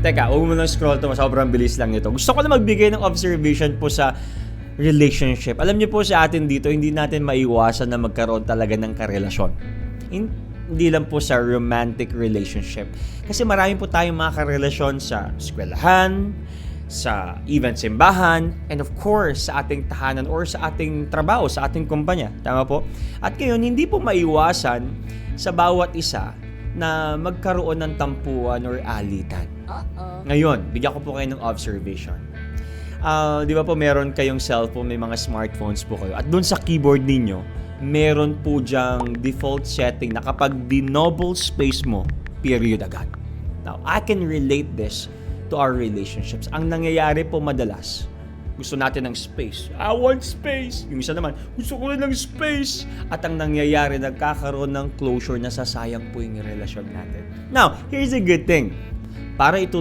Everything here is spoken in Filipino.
Teka, huwag mo nang scroll to, sobrang bilis lang nito. Gusto ko na magbigay ng observation po sa relationship. Alam niyo po sa atin dito, hindi natin maiwasan na magkaroon talaga ng karelasyon. Hindi lang po sa romantic relationship. Kasi marami po tayong mga karelasyon sa eskwelahan, sa even simbahan, and of course, sa ating tahanan or sa ating trabaho, sa ating kumpanya. Tama po? At ngayon, hindi po maiwasan sa bawat isa na magkaroon ng tampuan or alitan. Ngayon, bigyan ko po kayo ng observation. Di ba po meron kayong cellphone, may mga smartphones po kayo. At dun sa keyboard ninyo, meron po dyang default setting na kapag dinoble space mo, period agad. Now, I can relate this to our relationships. Ang nangyayari po madalas, gusto natin ng space. I want space. Yung isa naman, gusto ko rin ng space. At ang nangyayari, nagkakaroon ng closure, nasasayang po yung relasyon natin. Now, here's a good thing. Para ito